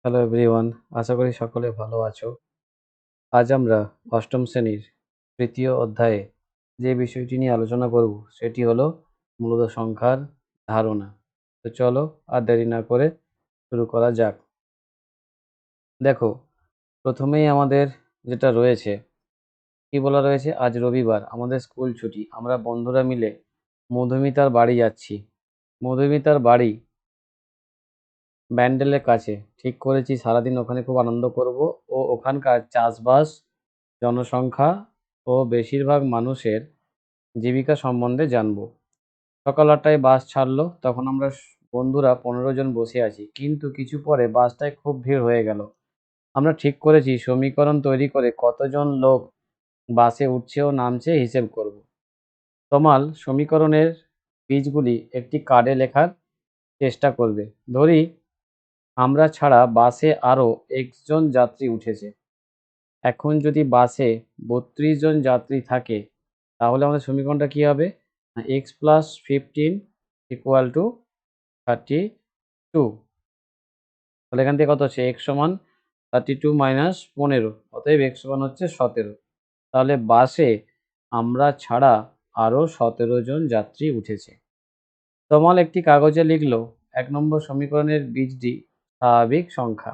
Hello everyone, আশা করি সকলে ভালো আছো। আজ আমরা অষ্টম শ্রেণীর তৃতীয় অধ্যায়ে যে বিষয়টি নিয়ে আলোচনা করব সেটি হলো মূলত সংখ্যার ধারণা। তো চলো আর দেরি না করে শুরু করা যাক। দেখো, প্রথমেই আমাদের যেটা রয়েছে, কি বলা রয়েছে, আজ রবিবার, আমাদের স্কুল ছুটি, আমরা বন্ধুরা মিলে মধুমিতার বাড়ি যাচ্ছি। মধুমিতার বাড়ি ব্যান্ডেলের কাছে। ঠিক করেছি সারাদিন ওখানে খুব আনন্দ করব ও ওখানকার চাষবাস, জনসংখ্যা ও বেশিরভাগ মানুষের জীবিকা সম্বন্ধে জানব। সকাল 8টায় বাস ছাড়লো, তখন আমরা বন্ধুরা 15 জন বসে আছি, কিন্তু কিছু পরে বাসটায় খুব ভিড় হয়ে গেল। আমরা ঠিক করেছি সমীকরণ তৈরি করে কতজন লোক বাসে উঠছে ও নামছে হিসেব করব। তমাল সমীকরণের বীজগুলি একটি কার্ডে লেখার চেষ্টা করবে। ধরি আমরা ছাড়া বাসে আরও x জন যাত্রী উঠেছে। এখন যদি বাসে 32 জন যাত্রী থাকে, তাহলে আমাদের সমীকরণটা কি হবে? x plus 15 equal to 32। তাহলে এখান থেকে কত হচ্ছে? x সমান 32 মাইনাস 15, অতএব x সমান হচ্ছে 17। তাহলে বাসে আমরা ছাড়া আরও 17 জন যাত্রী উঠেছে। তমাল একটি কাগজে লিখলো 1 নম্বর সমীকরণের বীজটি স্বাভাবিক সংখ্যা।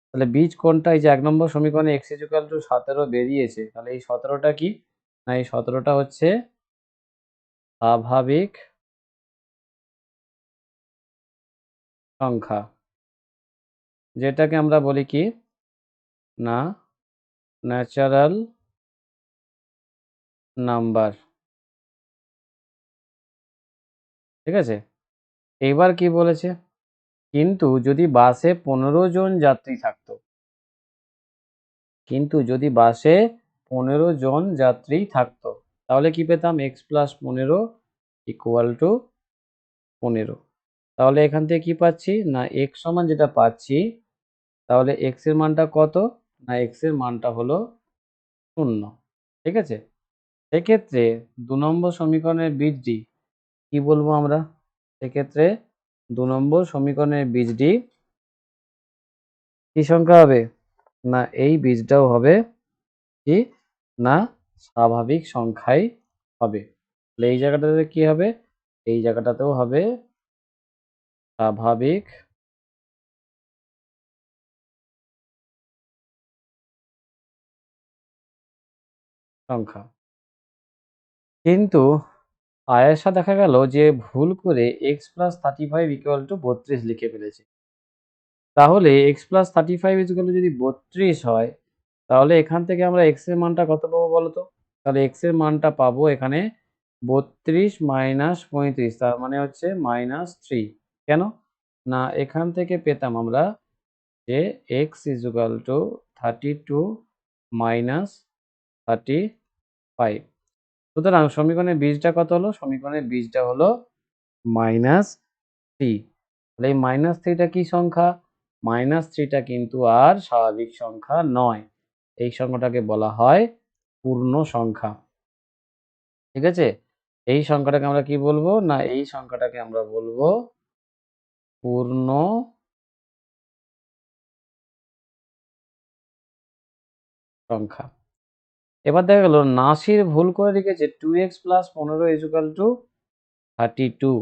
তাহলে বীজ কোনটা? এই যে 1 নম্বর সমীকরণে x ইকুয়াল টু 17 বেরিয়েছে, তাহলে এই 17টা কি? না, এই 17টা হচ্ছে স্বাভাবিক সংখ্যা, যেটাকে আমরা বলি কি না ন্যাচারাল নাম্বার। ঠিক আছে, এইবার কি বলেছে? কিন্তু যদি বাসে 15 জন যাত্রী থাকতো, তাহলে কি পেতাম? x plus 15 equal to 15। তাহলে এখান থেকে কি পাচ্ছি? না x সমান যেটা পাচ্ছি, তাহলে x এর মানটা কত? না x এর মানটা হলো 0। ঠিক আছে, সেক্ষেত্রে 2 নম্বর সমীকরণের বীজটি কি বলবো আমরা? সেক্ষেত্রে 2 নম্বর সমীকরণের বীজটি কি সংখ্যা হবে? না এই বীজটাও হবে কি না স্বাভাবিক সংখ্যাই হবে। তাহলে এই জায়গাটাতে কি হবে? এই জায়গাটাতেও হবে স্বাভাবিক সংখ্যা। কিন্তু আয়েশা দেখা গেল যে ভুল করে x প্লাস 35 ইকুয়াল টু 32 লিখে ফেলেছে। তাহলে x প্লাস 35 ইকুয়াল টু যদি 32 হয়, তাহলে এখান থেকে আমরা x এর মানটা কত পাবো বলো তো? তাহলে x এর মানটা পাবো এখানে 32 মাইনাস 35, তার মানে হচ্ছে -3। কেন? না এখান থেকে পেতাম আমরা যে x ইকুয়াল টু 32 মাইনাস 35। সুতরাং সমীকরণের বীজটা কত হলো? সমীকরণের বীজটা হলো -3। তাহলে এই -3টা কি সংখ্যা? -3টা কিন্তু আর স্বাভাবিক সংখ্যা নয়। এই সংখ্যাটাকে বলা হয় পূর্ণ সংখ্যা। ঠিক আছে, এই সংখ্যাটাকে আমরা কি বলবো? না এই সংখ্যাটাকে আমরা বলবো পূর্ণ সংখ্যা। এবার দেখা গেল নাসির ভুল করে লিখেছে 2x plus 15 equal to 32।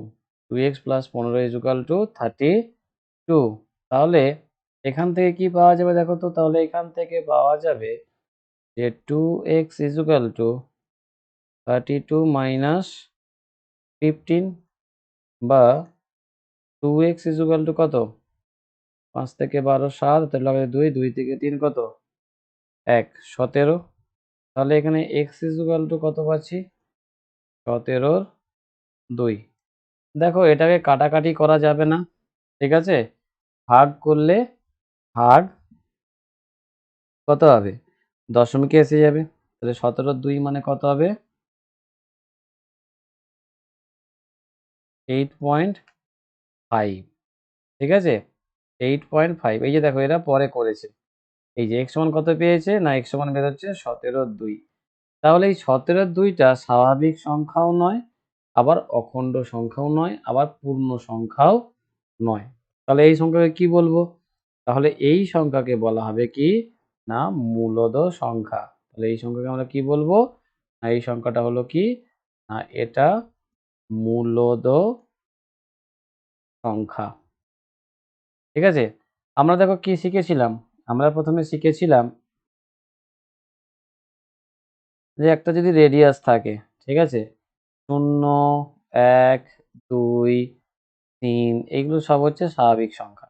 2x plus 15 equal to 32। তাহলে এখান থেকে কি পাওয়া যাবে দেখো তো? তাহলে এখান থেকে পাওয়া যাবে যে 2x ইকুয়াল টু 32 মাইনাস 15, বা 2x ইকুয়াল টু কত? 5 থেকে 12 7, তাহলে হবে 2, 2 থেকে 3 কত? 1, 17। তাহলে এখানে x ইকুয়াল টু কত পাচ্ছি? 17 2। দেখো এটাকে কাটাকাটি করা যাবে না, ঠিক আছে? ভাগ করলে ভাগ কত হবে? দশমিকে এসে যাবে। তাহলে 17 2 মানে কত হবে? 8.5। ঠিক আছে, 8.5। এই যে দেখো এরা পরে করেছে। এই যে x সমান কত পেয়েছে? না x সমান বেরোচ্ছে 17 2। তাহলে এই 17 2টা স্বাভাবিক সংখ্যাও নয়, আবার অখণ্ড সংখ্যাও নয়, আবার পূর্ণ সংখ্যাও নয়। তাহলে এই সংখ্যাকে কি বলবো? তাহলে এই সংখ্যাকে বলা হবে কি না মূলদ সংখ্যা। তাহলে এই সংখ্যাকে আমরা কি বলবো না এই সংখ্যাটা হলো কি না এটা মূলদ সংখ্যা। ঠিক আছে, আমরা দেখো কি শিখেছিলাম, আমরা প্রথমে শিখেছিলাম যে একটা যদি রেডিয়াস থাকে, ঠিক আছে, 0, 1, 2, 3 এইগুলো সব হচ্ছে স্বাভাবিক সংখ্যা।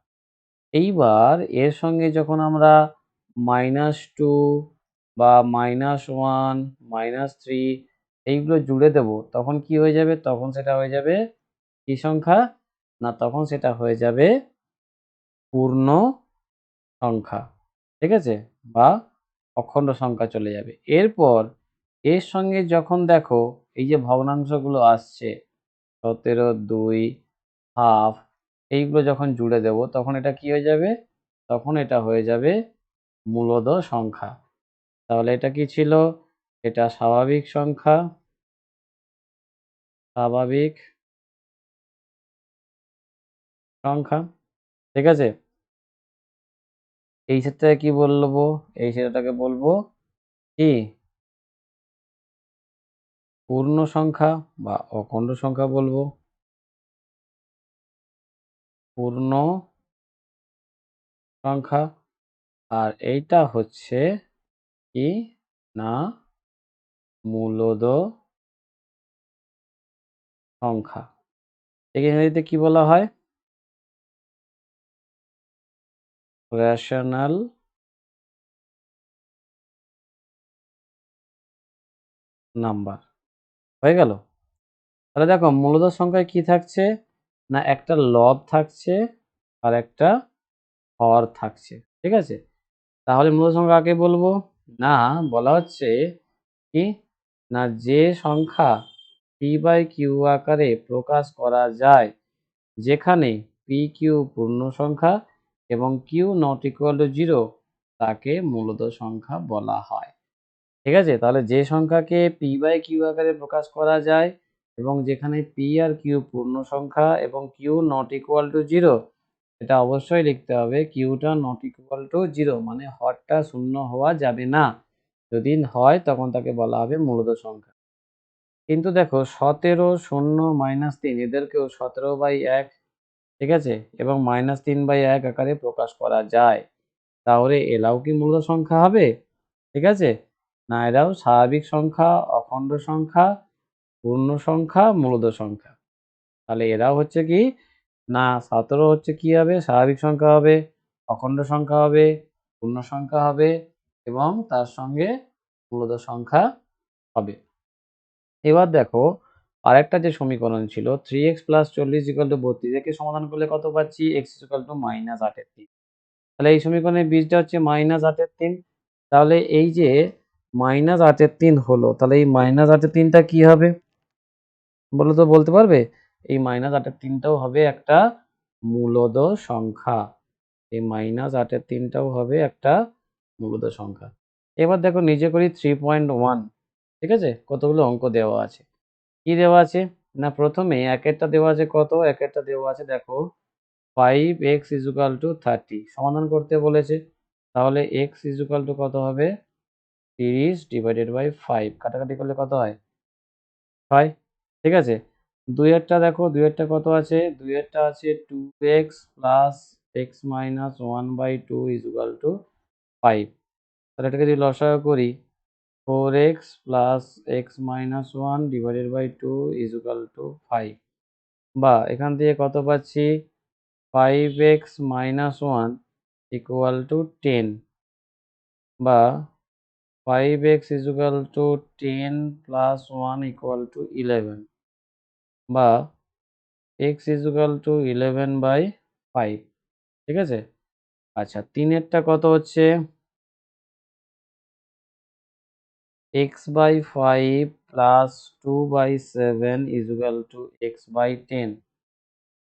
এইবার এর সঙ্গে যখন আমরা -2 বা -1, -3 এইগুলো জুড়ে দেব তখন কি হয়ে যাবে? তখন সেটা হয়ে যাবে কি সংখ্যা? না তখন সেটা হয়ে যাবে পূর্ণ সংখ্যা। ঠিক আছে? বা অখণ্ড সংখ্যা চলে যাবে। এরপর এর সঙ্গে যখন দেখো এই যে ভগ্নাংশগুলো আসছে 17, 2, হাফ এইগুলো যখন জুড়ে দেব তখন এটা কি হয়ে যাবে? তখন এটা হয়ে যাবে মূলদ সংখ্যা। তাহলে এটা কি ছিল? এটা স্বাভাবিক সংখ্যা, স্বাভাবিক সংখ্যা। ঠিক আছে? এই ক্ষেত্রে কি বলবো? এই সেটাকে বলবো কি? পূর্ণ সংখ্যা বা অখণ্ড সংখ্যা বলবো। পূর্ণ সংখ্যা। আর এইটা হচ্ছে কি না মূলদ সংখ্যা। একে ইংরেজিতে কি বলা হয়? Rational number. হয়ে গেল? তাহলে দেখো মূলদ সংখ্যায় কি থাকছে? না একটা লব থাকছে আর একটা হর থাকছে। ঠিক আছে? তাহলে মূলদ সংখ্যা কাকে বলবো? না বলা হচ্ছে কি না যে সংখ্যা p/q আকারে প্রকাশ করা যায় যেখানে p/q পূর্ণ সংখ্যা এবং q ≠ 0 তাকে মূলদ সংখ্যা বলা হয়। ঠিক আছে? তাহলে যে সংখ্যাকে p/q আকারে প্রকাশ করা যায় এবং যেখানে p আর q পূর্ণ সংখ্যা এবং q ≠ 0 এটা অবশ্যই লিখতে হবে q টা ≠0 মানে হরটা শূন্য হওয়া যাবে না। যদি হয় তখন তাকে বলা হবে মূলদ সংখ্যা। কিন্তু দেখো 17, 0, -3 এদেরকেও 17/1 ঠিক আছে এবং -3/1 আকারে প্রকাশ করা যায়। তাহলে এরাও কি মূলদ সংখ্যা হবে? ঠিক আছে? না এরাও স্বাভাবিক সংখ্যা, অখণ্ড সংখ্যা, পূর্ণ সংখ্যা, মূলদ সংখ্যা। তাহলে এরাও হচ্ছে কি না 17 হচ্ছে কি হবে? স্বাভাবিক সংখ্যা হবে, অখণ্ড সংখ্যা হবে, পূর্ণ সংখ্যা হবে এবং তার সঙ্গে মূলদ সংখ্যা হবে। এবার দেখো আরেকটা যে সমীকরণ ছিল 3x + 40 = 32 একে সমাধান করলে কত পাচ্ছি? x -8/3। তাহলে এই সমীকরণের বীজটা হচ্ছে -8/3। তাহলে এই যে -8/3 হলো তাহলে এই -8/3 টা কি হবে? বলো তো বলতে পারবে? এই -8/3 টাও হবে একটা মূলদ সংখ্যা। এই -8/3 টাও হবে একটা মূলদ সংখ্যা। এবার দেখো নিজে করি 3.1 ঠিক আছে? কতগুলো অঙ্ক দেওয়া আছে। কি দেওয়া আছে? না প্রথমে একেরটা দেওয়া আছে কত? একেরটা দেওয়া আছে দেখো 5x = 30 সমাধান করতে বলেছে। তাহলে x কত হবে? 30/5 কাটাকাটি করলে কত হয়? 6 ঠিক আছে? ২ এরটা দেখো ২ এরটা কত আছে? ২ এরটা আছে 2x + x - 1/2 = 5 তাহলে এটাকে যদি লসাগু করি 4x + x - 1/2 = 5 বা এখান থেকে কত পাচ্ছি 5x - 1 = 10 বা 5x = 10 + 1 = 11 বা x = 11/5 ঠিক আছে? আচ্ছা ৩ এরটা কত হচ্ছে x/5 + 2/7 = x/10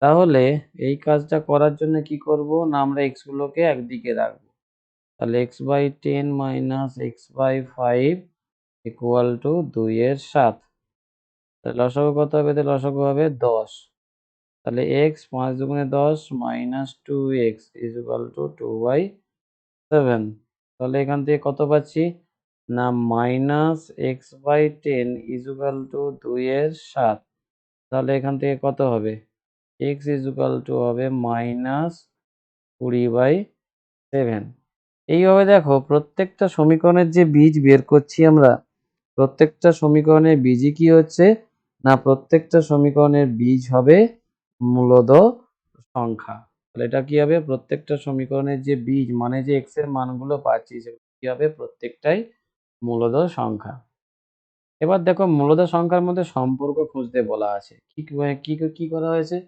তাহলে এই কাজটা করার জন্য কি করব? না আমরা x গুলোকে একদিকে রাখবো। তাহলে x/10 - x/5 = 2 এর 7 তাহলে লসাগু কত হবে? লসাগু হবে 10 তাহলে এক্স 5 দুগুণে 10 মাইনাস 2x ইকুয়াল টু 2/7। তাহলে এখান থেকে কত পাচ্ছি না মাইনাস x/10 ইকুয়াল টু 2/7। তাহলে এখান থেকে কত হবে x ইকুয়াল টু হবে মাইনাস 20/7। এইভাবে দেখো প্রত্যেকটা সমীকরণের যে বীজ বের করছি আমরা, প্রত্যেকটা সমীকরণের বীজই কি হচ্ছে না প্রত্যেকটা সমীকরণের বীজ হবে মূলদ সংখ্যা। তাহলে এটা কি হবে প্রত্যেকটা সমীকরণের যে বীজ মানে যে x এর মানগুলো পাচ্ছি সেগুলো কি হবে প্রত্যেকটাই মূলদ সংখ্যা। এবার দেখো মূলদ সংখ্যার মধ্যে সম্পর্ক খুঁজতে বলা আছে। কি কি কি করা হয়েছে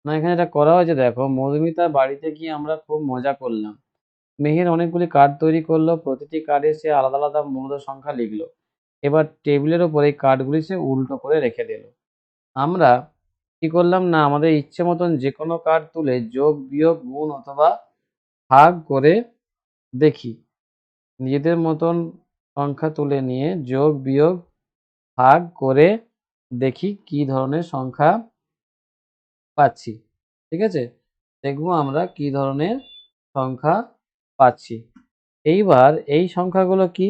না এখানে এটা করা হয়েছে দেখো মধুমিতার বাড়িতে গিয়ে আমরা খুব মজা করলাম। মেহের অনেকগুলি কার্ড তৈরি করলো, প্রতিটি কার্ডে সে আলাদা আলাদা মূলদ সংখ্যা লিখলো। এবার টেবিলের ওপর এই কার্ডগুলি সে উল্টো করে রেখে দিল। আমরা কি করলাম না আমাদের ইচ্ছে মতন যে কোনো কার্ড তুলে যোগ বিয়োগ গুণ অথবা ভাগ করে দেখি। নিজেদের মতন সংখ্যা তুলে নিয়ে যোগ বিয়োগ ভাগ করে দেখি কি ধরনের সংখ্যা পাচ্ছি। ঠিক আছে, দেখবো আমরা কি ধরনের সংখ্যা পাচ্ছি। এইবার এই সংখ্যাগুলো কি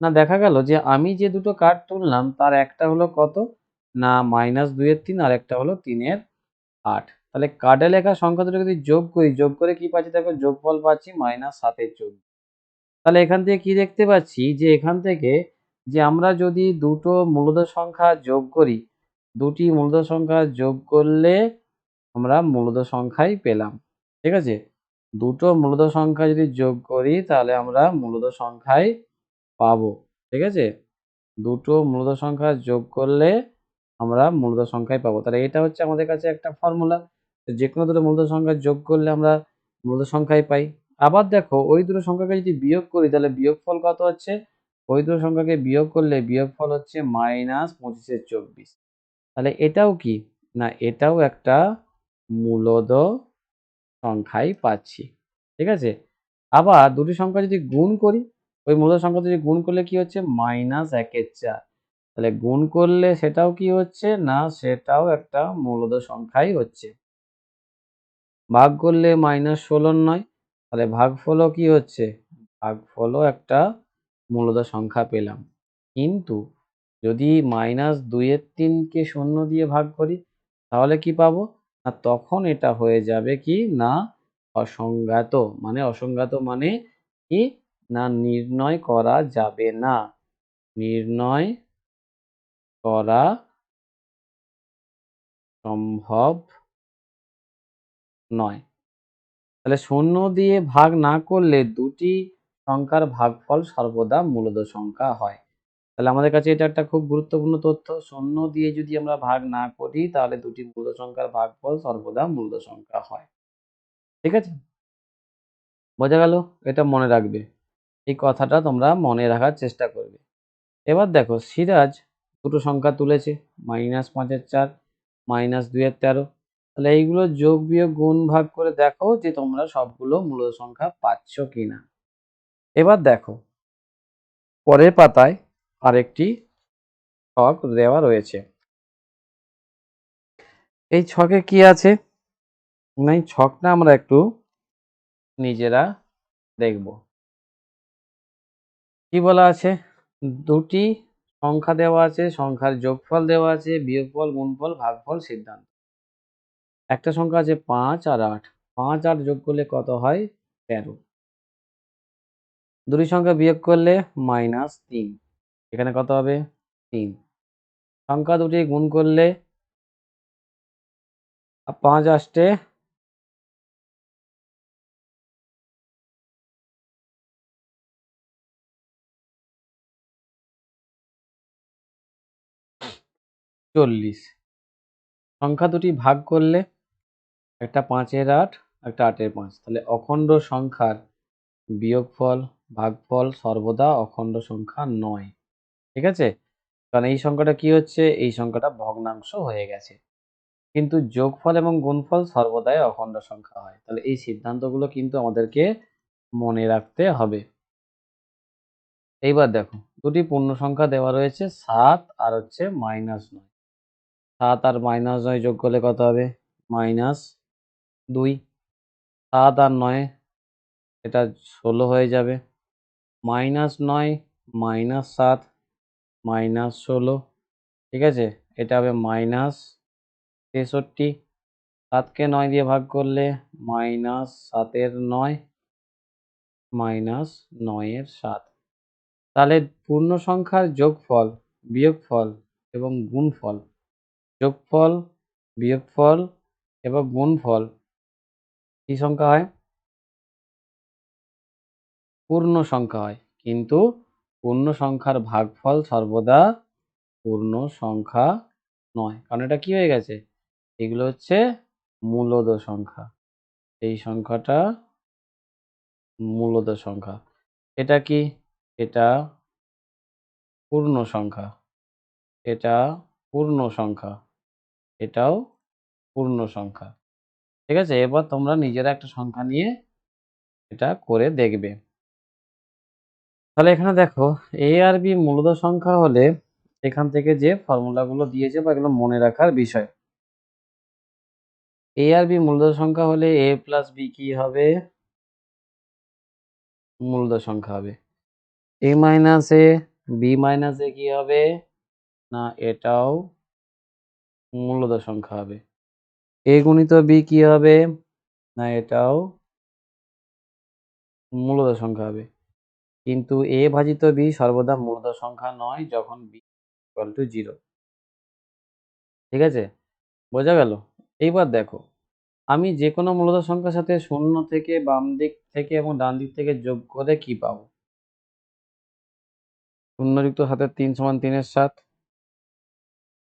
না দেখা গেল যে আমি যে দুটো কার্ড তুললাম তার একটা হলো কত না -2/3 আর একটা হলো 3/8। তাহলে কার্ডে লেখা সংখ্যা দুটো যদি যোগ করি, যোগ করে কি পাচ্ছি দেখো যোগফল পাচ্ছি -7/14। তাহলে এখান থেকে কি দেখতে পাচ্ছি যে এখান থেকে যে আমরা যদি দুটো মূলদ সংখ্যা যোগ করি, দুটি মূলদ সংখ্যা যোগ করলে আমরা মূলদ সংখ্যাই পেলাম। ঠিক আছে, দুটো মূলদ সংখ্যা যদি যোগ করি তাহলে আমরা মূলদ সংখ্যাই পাবো। ঠিক আছে, দুটো মূলদ সংখ্যা যোগ করলে আমরা মূলদ সংখ্যাই পাবো। তাহলে এটা হচ্ছে আমাদের কাছে একটা ফর্মুলা, যে কোনো দুটো মূলদ সংখ্যা যোগ করলে আমরা মূলদ সংখ্যাই পাই। আবার দেখো ওই দুটো সংখ্যাকে যদি বিয়োগ করি তাহলে বিয়োগফল কত হচ্ছে, ওই দুটো সংখ্যাকে বিয়োগ করলে বিয়োগফল হচ্ছে -25/24। তাহলে এটাও কি না এটাও একটা মূলদ সংখ্যাই পাচ্ছি। ঠিক আছে, আবার দুটি সংখ্যা যদি গুণ করি, ওই মূলদ সংখ্যা যদি গুণ করলে কি হচ্ছে -1/4। তাহলে গুণ করলে সেটাও কি হচ্ছে না সেটাও একটা মূলদ সংখ্যাই হচ্ছে। ভাগ করলে -16 নয়, তাহলে ভাগফলও কি হচ্ছে ভাগফলও একটা মূলদ সংখ্যা পেলাম। কিন্তু যদি -2/3কে 0 দিয়ে ভাগ করি তাহলে কি পাবো না তখন এটা হয়ে যাবে কি না অসংজ্ঞাত। মানে অসংজ্ঞাত মানে কি না নির্ণয় করা যাবে না, নির্ণয় করা সম্ভব নয়। তাহলে 0 দিয়ে ভাগ না করলে দুটি সংখ্যার ভাগফল সর্বদা মূলদ সংখ্যা হয়। তাহলে আমাদের কাছে এটা একটা খুব গুরুত্বপূর্ণ তথ্য, 0 দিয়ে যদি আমরা ভাগ না করি তাহলে দুটি মূলদ সংখ্যার ভাগফল সর্বদা মূলদ সংখ্যা হয়। ঠিক আছে, বোঝা গেল? এটা মনে রাখবে, এই কথাটা তোমরা মনে রাখার চেষ্টা করবে। এবার দেখো সিরাজ দুটো সংখ্যা তুলেছে, -5/4 -2/13। তাহলে এইগুলো যোগ বিয়োগ গুণ ভাগ করে দেখো যে তোমরা সবগুলো মূলদ সংখ্যা পাচ্ছ কিনা। এবার দেখো পরের পাতায় আরেকটি ছক দেওয়া রয়েছে। এই ছকে কি আছে না এই ছকটা আমরা একটু নিজেরা দেখব। কি বলা আছে, দুটি সংখ্যা দেওয়া আছে, সংখ্যার যোগফল দেওয়া আছে, বিয়োগফল গুণফল ভাগফল সিদ্ধান্ত। একটা সংখ্যা আছে 5 আর 8, 5 8 যোগ করলে কত হয় 13। দুটি সংখ্যা বিয়োগ করলে -3, এখানে কত হবে 3। সংখ্যা দুটি গুণ করলে 5 8 40। সংখ্যা দুটি ভাগ করলে একটা 5 এর 8 একটা 8 এর 5। তাহলে অখণ্ড সংখ্যার বিয়োগফল ভাগফল সর্বদা অখণ্ড সংখ্যা নয়। ঠিক আছে, কারণ এই সংখ্যাটা কি হচ্ছে এই সংখ্যাটা ভগ্নাংশ হয়ে গেছে। কিন্তু যোগফল এবং গুণফল সর্বদাই অখণ্ড সংখ্যা হয়। তাহলে এই সিদ্ধান্তগুলো কিন্তু আমাদেরকে মনে রাখতে হবে। এইবার দেখো দুটি পূর্ণ সংখ্যা দেওয়া রয়েছে 7 আর হচ্ছে -9। 7 আর -9 যোগ করলে কত হবে মাইনাস 2, 7 আর 9 এটা 16 হয়ে যাবে, -9 -7 -16, ঠিক আছে? এটা হবে -63, 7কে 9 দিয়ে ভাগ করলে -7 এর 9 -9 এর 7। তাহলে পূর্ণ সংখ্যার যোগফল, বিয়োগফল এবং গুণফল, যোগফল, বিয়োগফল এবং গুণফল কি সংখ্যা হয়? পূর্ণ সংখ্যা হয়। কিন্তু পূর্ণ সংখ্যার ভাগফল সর্বদা পূর্ণ সংখ্যা নয়। কারণ এটা কি হয়ে গেছে? এগুলো হচ্ছে মূলদ সংখ্যা। এই সংখ্যাটা মূলদ সংখ্যা। এটা কি? এটা পূর্ণ সংখ্যা। এটা পূর্ণ সংখ্যা। এটাও পূর্ণ সংখ্যা। ঠিক আছে? এবার তোমরা নিজেরা একটা সংখ্যা নিয়ে এটা করে দেখবে। তাহলে এখানে দেখো a আর b মূলদ সংখ্যা হলে এখান থেকে যে ফর্মুলাগুলো দিয়েছে বা এগুলো মনে রাখার বিষয়। a আর b মূলদ সংখ্যা হলে a প্লাস b কি হবে? মূলদ সংখ্যা হবে। a minus a, b minus a কি হবে? না এটাও মূলদ সংখ্যা হবে। a গুণিত b কি হবে? না এটাও মূলদ সংখ্যা হবে। কিন্তু a ভাজিত b সর্বদা মূলদ সংখ্যা নয় যখন b ইকুয়াল টু 0। ঠিক আছে? বোঝা গেল? এইবার দেখো আমি যে কোনো মূলদ সংখ্যার সাথে 0 থেকে বাম দিক থেকে এবং ডান দিক থেকে যোগ করে কি পাবো? 0 যুক্ত 7 3 সমান 3 এর 7,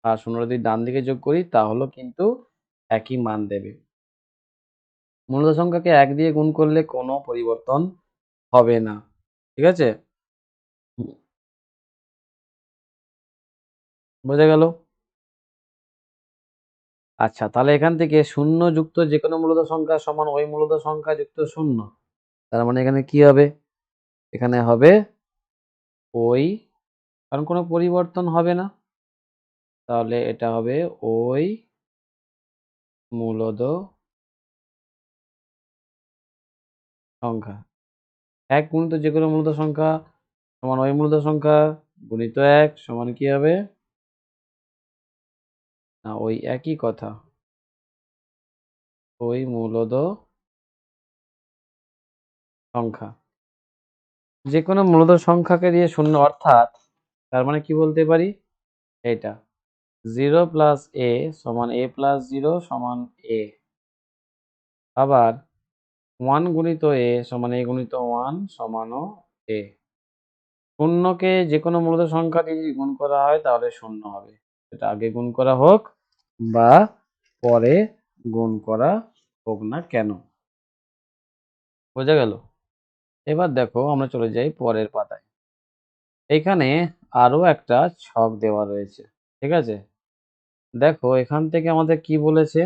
আর 0 যদি ডান দিকে যোগ করি তাহলেও কিন্তু একই মান দেবে। মূলদ সংখ্যাকে 1 দিয়ে গুণ করলে কোনো পরিবর্তন হবে না। ঠিক আছে? বোঝা গেল? আচ্ছা তাহলে এখান থেকে 0 যুক্ত যে কোনো মূলদ সংখ্যা সমান ওই মূলদ সংখ্যা যুক্ত 0। তার মানে এখানে কি হবে? এখানে হবে ওই, কারণ কোনো পরিবর্তন হবে না। তাহলে এটা হবে ওই মূলদ সংখ্যা। 1 গুণিত যে কোনো মূলদ সংখ্যা সমান ওই মূলদ সংখ্যা গুণিত 1 সমান কি হবে? না ওই একই কথা, ওই মূলদ সংখ্যা। যে কোনো মূলদ সংখ্যাকে দিয়ে 0 অর্থাৎ তার মানে কি বলতে পারি? এইটা 0 প্লাস a সমান a প্লাস 0 সমান a। আবার 1 গুণিত a সমান a গুণিত 1 সমানও a। 0 কে যে কোনো মূলদ সংখ্যা দিয়ে যদি গুণ করা হয় তাহলে 0 হবে। সেটা আগে গুণ করা হোক বা পরে গুণ করা হোক না কেন। বোঝা গেল? এবার দেখো আমরা চলে যাই পরের পাতায়। এখানে আরো একটা ছক দেওয়া রয়েছে। ঠিক আছে? দেখো এখান থেকে আমাদের কি বলেছে?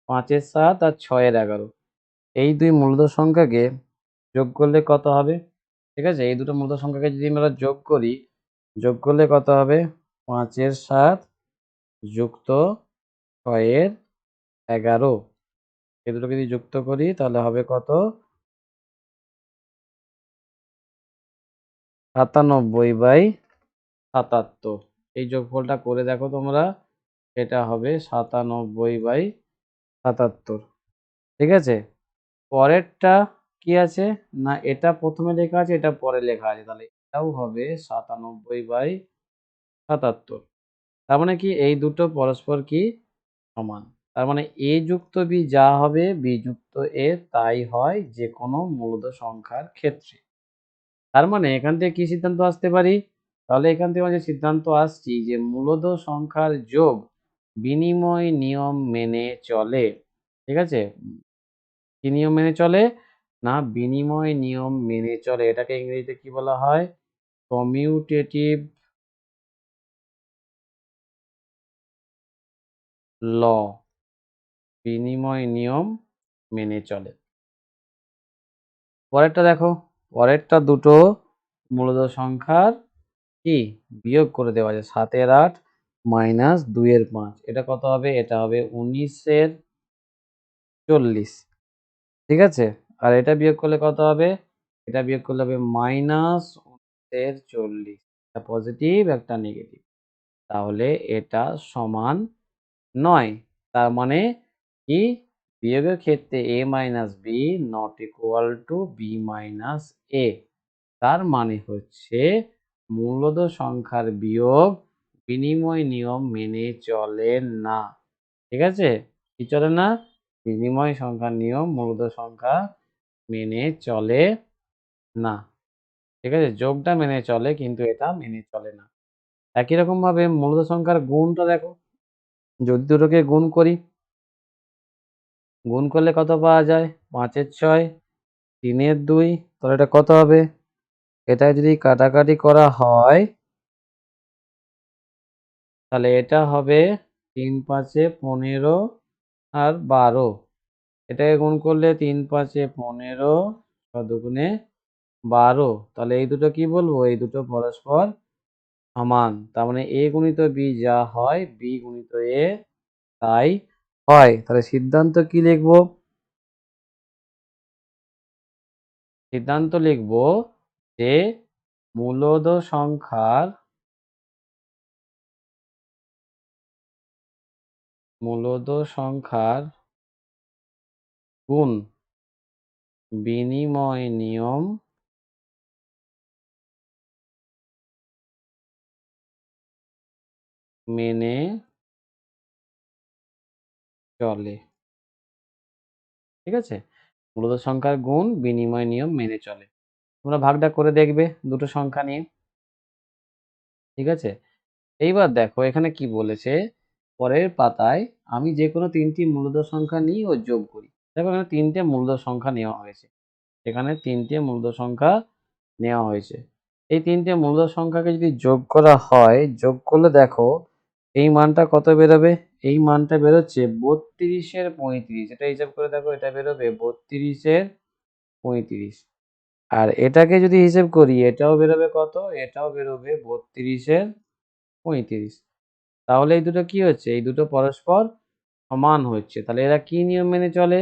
5 এর 7 আর 6 এর 11। এই দুই মূলদ সংখ্যাকে যোগ করলে কত হবে? ঠিক আছে? এই দুটো মূলদ সংখ্যাকে যদি আমরা যোগ করি, যোগ করলে কত হবে? 5 এর 7 যুক্ত 6 এর 11। এই দুটোকে যদি যুক্ত করি তাহলে হবে কত? 97/77। এই যোগফলটা করে দেখো তোমরা, এটা হবে 97/77। ঠিক আছে? পরেরটা কি আছে? না এটা প্রথমে লেখা আছে, এটা পরে লেখা আছে। তাহলে এটাও হবে 97/77। তার মানে কি এই দুটো পরস্পর কি সমান। তার মানে a যুক্ত b যা হবে b যুক্ত a তাই হয় যে কোনো মূলদ সংখ্যার ক্ষেত্রে। তার মানে এখান থেকে কি সিদ্ধান্ত আসতে পারি? তাহলে এখান থেকে আমরা যে সিদ্ধান্ত আসছি যে মূলদ সংখ্যার যোগ বিনিময় নিয়ম মেনে চলে। ঠিক আছে? কি নিয়ম মেনে চলে? না বিনিময় নিয়ম মেনে চলে। এটাকে ইংরেজিতে কি বলা হয়? কমিউটেটিভ ল। বিনিময় নিয়ম মেনে চলে। পরেরটা দেখো, পরেরটা দুটো মূলদ সংখ্যার কি বিয়োগ করে দেওয়া যায়। 7 এর 8 মাইনাস 2 এর 5। এটা কত হবে? এটা হবে 19 এর 40, ঠিক আছে? আর এটা বিয়োগ করলে কত হবে? এটা বিয়োগ করলে হবে -19 একটা পজিটিভ একটা নেগেটিভ। তাহলে এটা সমান নয়। তার মানে কি? বিয়োগের ক্ষেত্রে a - b not equal to b - a। তার মানে হচ্ছে মূলদ সংখ্যার বিয়োগ বিনিময় নিয়ম মেনে চলে না। ঠিক আছে? কি চলে না? বিনিময় সংখ্যার নিয়ম মূলদ সংখ্যা মেনে চলে না। ঠিক আছে? যোগটা মেনে চলে কিন্তু এটা মেনে চলে না। একই রকমভাবে মূলদ সংখ্যার গুণটা দেখো। যদি দুটোকে গুণ করি, গুণ করলে কত পাওয়া যায়? ৫ এর ৬, ৩ এর ২, তাহলে এটা কত হবে? এটা যদি কাটাকাটি করা হয় তাহলে এটা হবে ৩ ৫ এ ১৫ আর ১২। এটাকে গুণ করলে ৩ ৫ এ ১৫, ৬ দুগুণে ১২। তাহলে এই দুটো কি বলবো? এই দুটো পরস্পর সমান। তার মানে a গুণিত b যা হয় b গুণিত a তাই হয়। তাহলে সিদ্ধান্ত কি লিখবো? সিদ্ধান্ত লিখবো যে মূলদ সংখ্যার গুণ বিনিময় নিয়ম মেনে চলে। ঠিক আছে? মূলদ সংখ্যার গুণ বিনিময় নিয়ম মেনে চলে। তোমরা ভাগটা করে দেখবে দুটো সংখ্যা নিয়ে। ঠিক আছে? এইবার দেখো এখানে কি বলেছে? পরের পাতায় আমি যেকোনো ৩টি মূলদ সংখ্যা নিই ও যোগ করি। দেখো এখানে ৩টে মূলদ সংখ্যা নেওয়া হয়েছে। এখানে ৩টে মূলদ সংখ্যা নেওয়া হয়েছে। এই ৩টে মূলদ সংখ্যাকে যদি যোগ করা হয়, যোগ করলে দেখো এই মানটা কত বেরোবে? এই মানটা বেরোচ্ছে ৩২ এর ৩৫। এটা হিসাব করে দেখো, এটা বেরোবে ৩২ এর ৩৫। আর এটাকে যদি হিসেব করি এটাও বেরোবে কত? এটাও বেরোবে ৩২ এর ৩৫। তাহলে এই দুটো কি হচ্ছে? এই দুটো পরস্পর সমান হচ্ছে। তাহলে এরা কি নিয়ম মেনে চলে?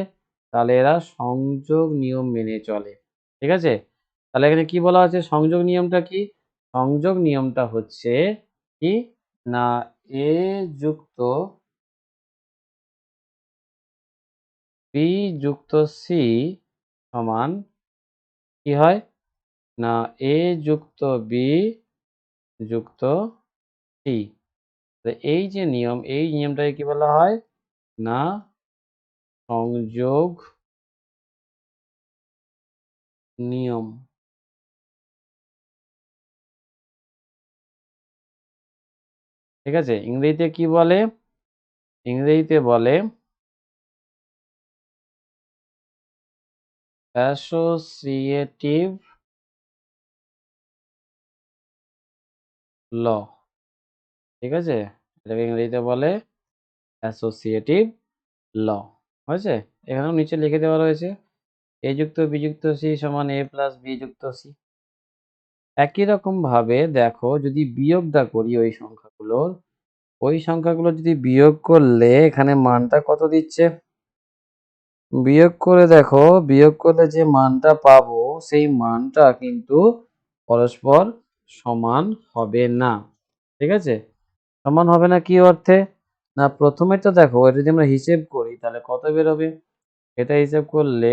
তাহলে এরা সংযোগ নিয়ম মেনে চলে। ঠিক আছে? তাহলে এখানে কি বলা হচ্ছে? সংযোগ নিয়মটা কি? সংযোগ নিয়মটা হচ্ছে কি? না a যুক্ত b যুক্ত c সমান কি হয়? না a যুক্ত b যুক্ত c। এই যে নিয়ম, এই নিয়মটাকে কি বলা হয়? না সংযোগ নিয়ম। ঠিক আছে? ইংরেজিতে কি বলে? ইংরেজিতে বলে অ্যাসোসিয়েটিভ ল। ঠিক আছে? এটাকে ইংরেজিতে বলে অ্যাসোসিয়েটিভ ল। হয়েছে? এখানেও নিচে লিখে দেওয়া রয়েছে a যুক্ত b যুক্ত c সমান a প্লাস b যুক্ত c। একই রকমভাবে দেখো যদি বিয়োগটা করি ওই সংখ্যাগুলো যদি বিয়োগ করলে এখানে মানটা কত দিচ্ছে? বিয়োগ করে দেখো, বিয়োগ করলে যে মানটা পাবো সেই মানটা কিন্তু পরস্পর সমান হবে না। ঠিক আছে? সমান হবে না কি অর্থে? না প্রথমে তো দেখো এটা যদি আমরা হিসেব করি তাহলে কত বেরোবে? এটা হিসেব করলে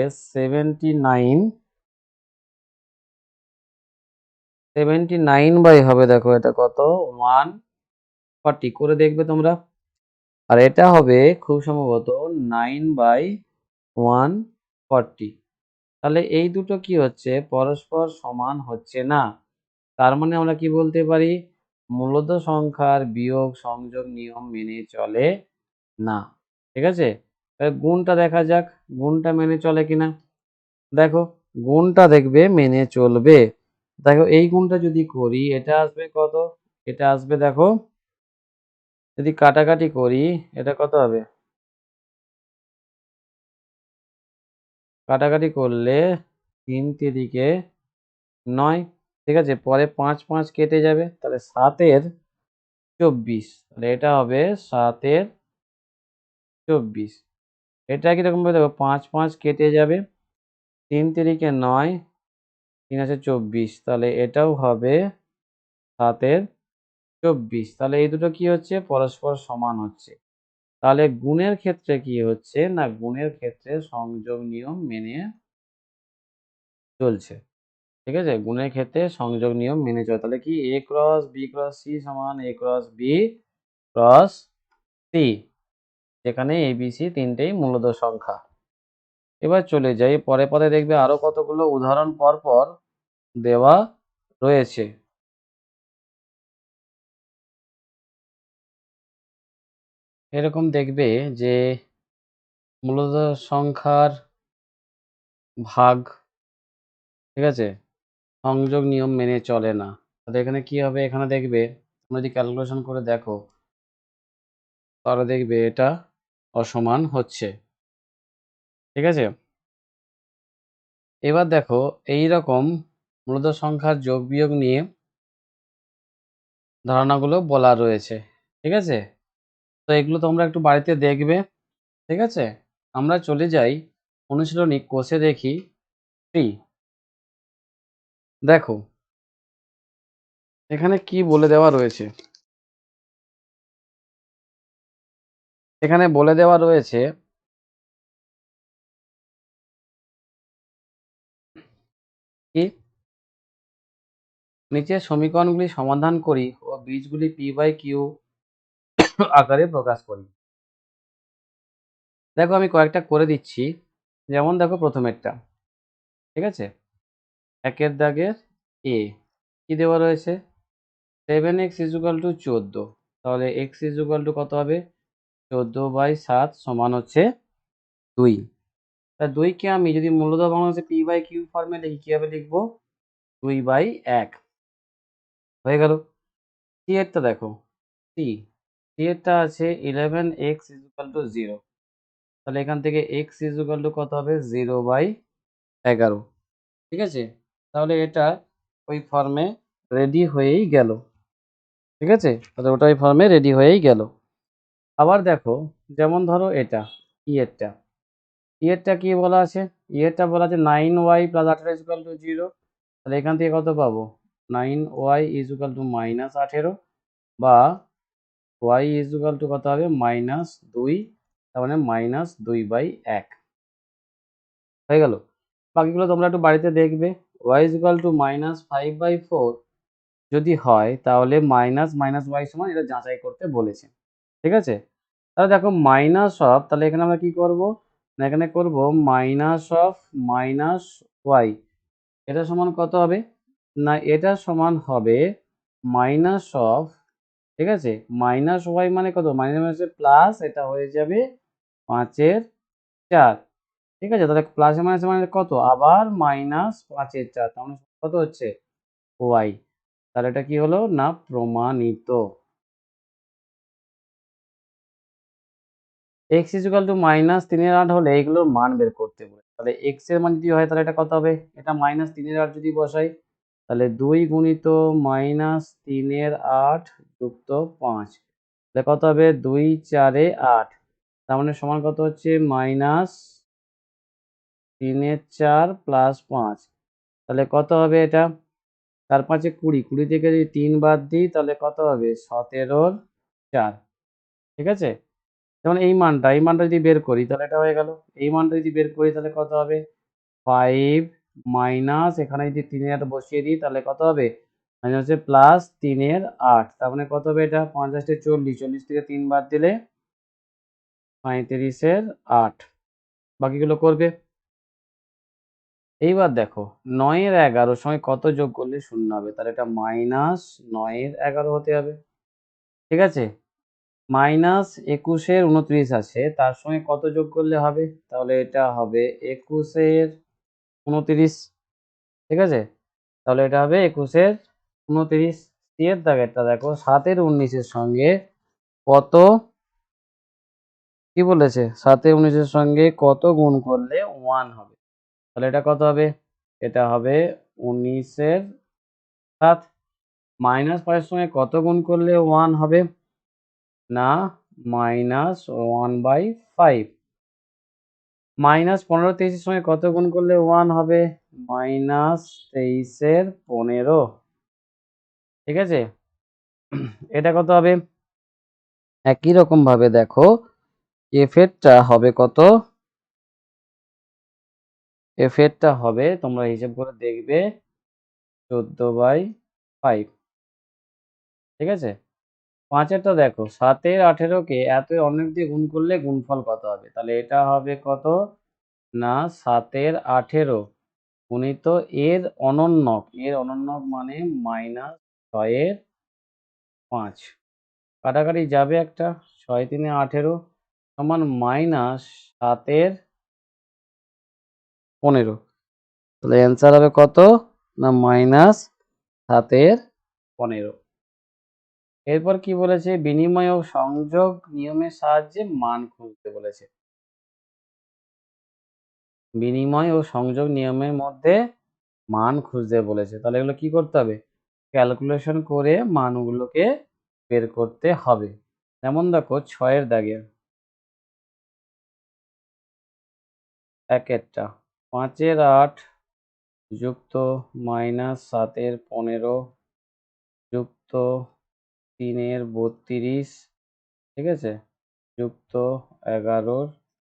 79 বাই হবে দেখো এটা কত? 140 করে দেখবে তোমরা। আর এটা হবে খুব সম্ভবত 9/140। তাহলে এই দুটো কি হচ্ছে? পরস্পর সমান হচ্ছে না। তার মানে আমরা কি বলতে পারি? মূলদ সংখ্যার বিয়োগ সংযোগ নিয়ম মেনে চলে না। ঠিক আছে? তাহলে গুণটা দেখা যাক, গুণটা মেনে চলে কিনা। দেখো গুণটা দেখবে মেনে চলবে। দেখো এই গুণটা যদি করি এটা আসবে কত? এটা আসবে দেখো, যদি কাটাকাটি করি এটা কত হবে? কাটাকাটি করলে ৩ তিরিকে ৯। ঠিক আছে? পরে ৫ ৫ কেটে যাবে। তাহলে ৭ এর ২৪। তাহলে এটা হবে ৭ এর ২৪। এটা কিরকম ভাবে দেখো, 5 5 কেটে যাবে, 3 তিরিকে 9, 3 আছে 24, তাহলে এটাও হবে 7 24। তাহলে এই দুটো কি হচ্ছে, পরস্পর সমান হচ্ছে। তাহলে গুণের ক্ষেত্রে কি হচ্ছে না, গুণের ক্ষেত্রে সংযোগ নিয়ম মেনে চলছে। ঠিক আছে, গুণের ক্ষেত্রে সংযোগ নিয়ম মেনে চলে। তাহলে কি a cross b cross c সমান a cross b cross c, যেখানে a b c তিনটেই মূলদ সংখ্যা। এবার চলে যাই পরে পরে, দেখবে আরো কতগুলো উদাহরণ পর পর দেওয়া রয়েছে। এরকম দেখবে যে মূলদ সংখ্যার ভাগ, ঠিক আছে, সংযোগ নিয়ম মেনে চলে না। তাহলে এখানে কি হবে, এখানে দেখবে তোমরা যদি ক্যালকুলেশন করে দেখো তাহলে দেখবে এটা অসমান হচ্ছে। ঠিক আছে, এবার দেখো এই রকম মূলদ সংখ্যার যোগ বিয়োগ নিয়ে ধারণাগুলো বলা রয়েছে। ঠিক আছে, তো এগুলো তোমরা একটু বাড়িতে দেখবে। ঠিক আছে, আমরা চলে যাই অনুশীলনী কোষে দেখি 3। দেখো এখানে কি বলে দেওয়া রয়েছে, এখানে বলে দেওয়া রয়েছে কি, নিচের সমীকরণগুলি সমাধান করি ও বীজগুলি পি বাই কিউ আকারে প্রকাশ করি। দেখো আমি কয়েকটা করে দিচ্ছি, যেমন দেখো প্রথমেরটা, ঠিক আছে, একের দাগের এ কি দেওয়া রয়েছে, 7x ইজুকাল টু 14, তাহলে x ইজুকাল টু কত হবে, 14/7 সমান হচ্ছে 2। তা 2কে আমি যদি মূলদ বাংলাদেশে পি বাই কিউ ফর্মে লিখি কীভাবে লিখবো, 2/1 হয়ে গেল। সি এরটা দেখো, সি সি এরটা আছে 11x ইজুকাল টু 0, তাহলে এখান থেকে x ইজুকাল টু কত হবে, 0/11। ঠিক আছে, তাহলে এটা ওই ফর্মে রেডি হয়েই গেল। ঠিক আছে, তাহলে ওটা ওই ফর্মে রেডি হয়েই গেল। আবার দেখো যেমন ধরো এটা ইয়েরটা, ইয়েরটা কি বলা আছে, ইয়েরটা বলা আছে 9y প্লাস 18 ইজুকাল টু 0, তাহলে এখান থেকে কত পাবো, 9y ইজুকাল টু -18, বা y ইজুকাল টু কত হবে, -2, তার মানে -2/1 হয়ে গেল। বাকিগুলো তোমরা একটু বাড়িতে দেখবে। y ইজুকাল টু -5/4 যদি হয় তাহলে মাইনাস মাইনাস ওয়াই সমান, এটা যাচাই করতে বলেছে। ঠিক আছে, তাহলে দেখো মাইনাস অফ, তাহলে এখানে আমরা কি করব না, এখানে করব মাইনাস অফ মাইনাস ওয়াই, এটা সমান কত হবে না, এটা সমান হবে মাইনাস অফ, ঠিক আছে, মাইনাস ওয়াই মানে কত, মাইনাস মাইনাসে প্লাস, এটা হয়ে যাবে 5/4। ঠিক আছে, তাহলে প্লাসে মাইনাসে মানে কত, আবার -5/4, তার মানে কত হচ্ছে ওয়াই। তাহলে এটা কি হলো না, প্রমাণিত। এক্স ইজুকাল টু -3/8 হলে এইগুলোর মান বের করতে বলে, তাহলে এক্স এর মান যদি হয় তাহলে এটা কত হবে, এটা -3/8 যদি বসাই তাহলে 2 গুণিত -3/8 যুক্ত 5, তাহলে কত হবে 2 4 8, তার মানে সমান কত হচ্ছে -3/4 প্লাস 5, তাহলে কত হবে এটা, 4 5 20, 20 থেকে যদি 3 বাদ দিই তাহলে কত হবে 17/4। ঠিক আছে, যেমন এই মানটা যদি বের করি তাহলে এটা হয়ে গেল। এই মানটা যদি বের করি তাহলে কত হবে, 5 মাইনাস, এখানে যদি 3/8 বসিয়ে দিই তাহলে কত হবে, মানে হচ্ছে +3/8, তার মানে কত হবে, এটা 50 40, 40 থেকে 3 বাদ দিলে 35/8। বাকিগুলো করবে। এইবার দেখো 9/11 সঙ্গে কত যোগ করলে 0 হবে, তাহলে এটা -9/11 হতে হবে। ঠিক আছে, -21/29 আছে, তার সঙ্গে কত যোগ করলে হবে, তাহলে এটা হবে 21/29। ঠিক আছে, তাহলে এটা হবে 21/29। এর দাগেরটা দেখো 7/19 সঙ্গে কত, কি বলেছে, 7/19 সঙ্গে কত গুণ করলে 1 হবে, তাহলে এটা কত হবে, এটা হবে 19/7। -5 সঙ্গে কত গুণ করলে 1 হবে না, -1/5। -15 23-এর সঙ্গে কত গুণ করলে 1 হবে? -23 এর 15। ঠিক আছে? এটা কত হবে? একই রকম ভাবে দেখো f এরটা হবে কত? f এরটা হবে, তোমরা হিসাব করে দেখবে, 14/5। ঠিক আছে? 5 এরটা দেখো, 7 এর 18 কে এত অনেক দিয়ে গুণ করলে গুণফল কত হবে? তাহলে এটা হবে কত? না 7 এর 18 গুণিত এর অনন্যক। এর অনন্যক মানে -6 এর 5। কাটাকাটি যাবে একটা, 6 3 18 সমান -7 এর 15। তাহলে অ্যান্সার হবে কত? না -7 এর 15। এরপর কি বলেছে? বিনিময় ও সংযোগ নিয়মের সাহায্যে মান খুঁজতে বলেছে। বিনিময় ও সংযোগ নিয়মের মধ্যে মান খুঁজতে বলেছে। তাহলে এগুলো কি করতে হবে? ক্যালকুলেশন করে মানগুলোকে বের করতে হবে। যেমন দেখো 6 এর দাগে 1 এরটা 5 এর 8 যুক্ত -7 এর 15 যুক্ত 3 এর 32, ঠিক আছে? যুক্ত 11 এর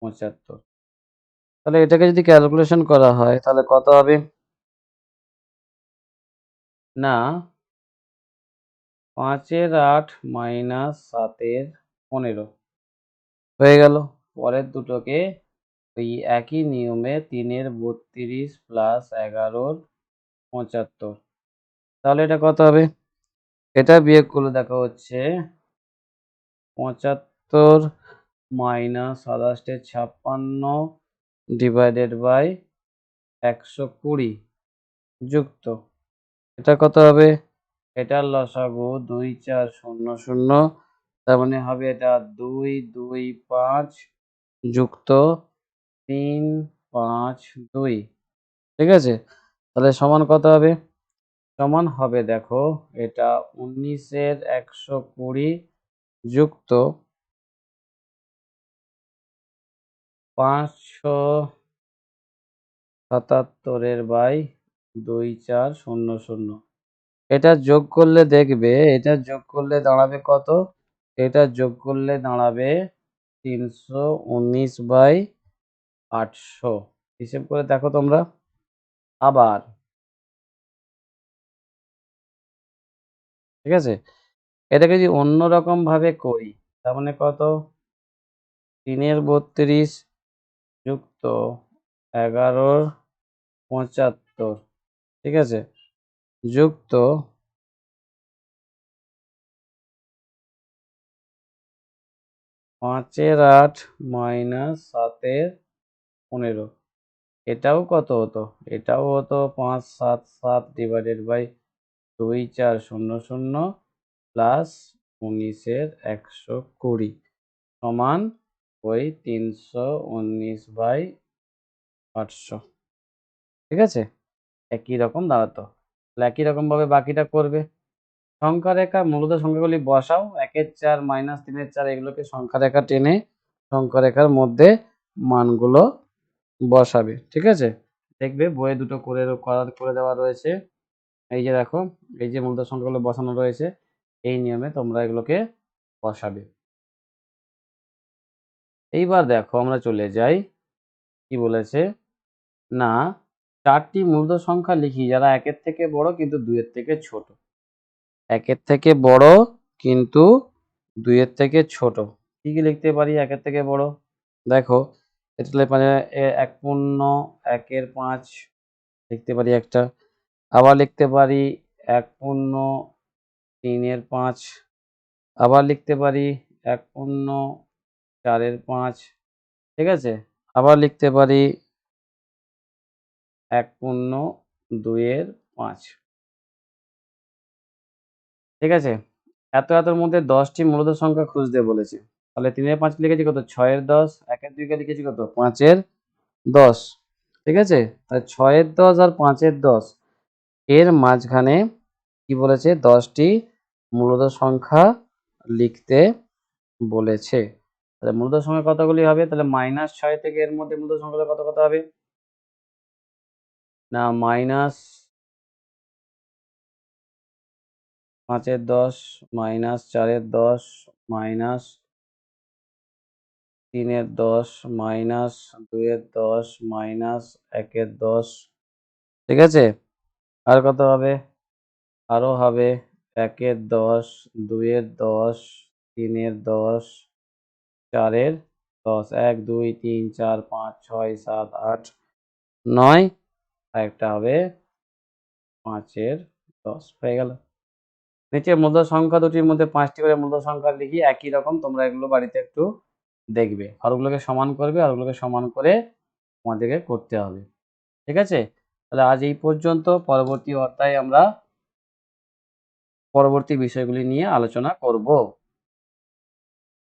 75। তাহলে এটাকে যদি ক্যালকুলেশন করা হয় তাহলে কত হবে? না 5 এর 8 -7 এর 15 হয়ে গেল। পরের দুটোকে ওই একই নিয়মে 3 এর 32 প্লাস 11 এর 75। তাহলে এটা কত হবে? এটা বিয়োগ করলে দেখো হচ্ছে 75 মাইনাস 27 ডিভাইডেড বাই 120 যুক্ত, এটা কত হবে? এটার লসাগু 2 4 0 0, তার মানে হবে এটা 2 2 5 যুক্ত 3 5 2। ঠিক আছে? তাহলে সমান কত হবে? সমান হবে দেখো এটা 19 এর 120 যুক্ত 577 এর বাই 2 4 0 0। এটা যোগ করলে দেখবে, এটা যোগ করলে দাঁড়াবে কত? এটা যোগ করলে দাঁড়াবে 319/800। হিসেব করে দেখো তোমরা। আবার ঠিক আছে? এটাকে যদি অন্যরকম ভাবে করি তার মানে কত? 3 এর 32 যুক্ত 11 এর 75, ঠিক আছে? যুক্ত 5 এর 8 মাইনাস 7 এর 15। এটাও কত হতো? এটাও হতো 577 ডিভাইডেড বাই 2 4 0 0 প্লাস 19 এর 120 সমান ওই 319/800। ঠিক আছে? একই রকম দাঁড়াতো। তাহলে একই রকমভাবে বাকিটা করবে। সংখ্যা রেখা মূলত সংখ্যাগুলি বসাও। 1 এর 4 মাইনাস 3 এর 4 এগুলোকে সংখ্যা রেখা টেনে সংখ্যা রেখার মধ্যে মানগুলো বসাবে। ঠিক আছে? দেখবে বইয়ে দুটো করে দেওয়া রয়েছে। এই যে দেখো, এই যে মূলত সংখ্যাগুলো বসানো রয়েছে। এই নিয়মে তোমরা এগুলোকে বসাবে। এইবার দেখো আমরা চলে যাই, কি বলেছে? না 4টি মূলত সংখ্যা লিখি যারা 1 এর থেকে বড় কিন্তু 2 এর থেকে ছোট। 1 এর থেকে বড় কিন্তু 2 এর থেকে ছোট। কি, কি লিখতে পারি 1 এর থেকে বড়? দেখো এটা লিখতে পারি 1 পূর্ণ 1 এর 5 লিখতে পারি একটা। আবার লিখতে পারি 1 পূর্ণ 3 এর 5। আবার লিখতে পারি 1 পূর্ণ 4 এর 5। ঠিক আছে? আবার লিখতে পারি 1 পূর্ণ 2 এর 5। ঠিক আছে? এতর মধ্যে 10টি মূলত সংখ্যা খুঁজতে বলেছে। তাহলে 3 এর 5 লিখেছি কত? 6 এর 10, 1 এর 2 কে লিখেছি কত? 5 এর 10। ঠিক আছে? তাহলে 6 এর 10 আর 5 এর 10 এর মাঝখানে কি বলেছে? 10টি মূলত সংখ্যা লিখতে বলেছে। তাহলে মূলদ সংখ্যা কতগুলি হবে? তাহলে -6 থেকে এর মধ্যে মূলদ সংখ্যা কত কত হবে? না, -5-এর 10, -4-এর 10, -3-এর 10, -2-এর 10, -1-এর 10, ঠিক আছে? আর কত হবে? আরও হবে 1-এর 10, 2-এর 10, 3-এর 10, 4-এর 10, 1, 2, 3, 4, 5, 6, 7, 8, 9, আর একটা হবে 5-এর 10, হয়ে গেল। নিচে মূলদ সংখ্যা দুটির মধ্যে 5টি করে মূলদ সংখ্যা লিখি, একই রকম তোমরা এগুলো বাড়িতে একটু দেখবে, হরগুলোকে সমান করবে, হরগুলোকে সমান করে তোমাদেরকে করতে হবে, ঠিক আছে? তাহলে আজ এই পর্যন্ত। পরবর্তী অধ্যায়ে আমরা পরবর্তী বিষয়গুলি নিয়ে আলোচনা করব।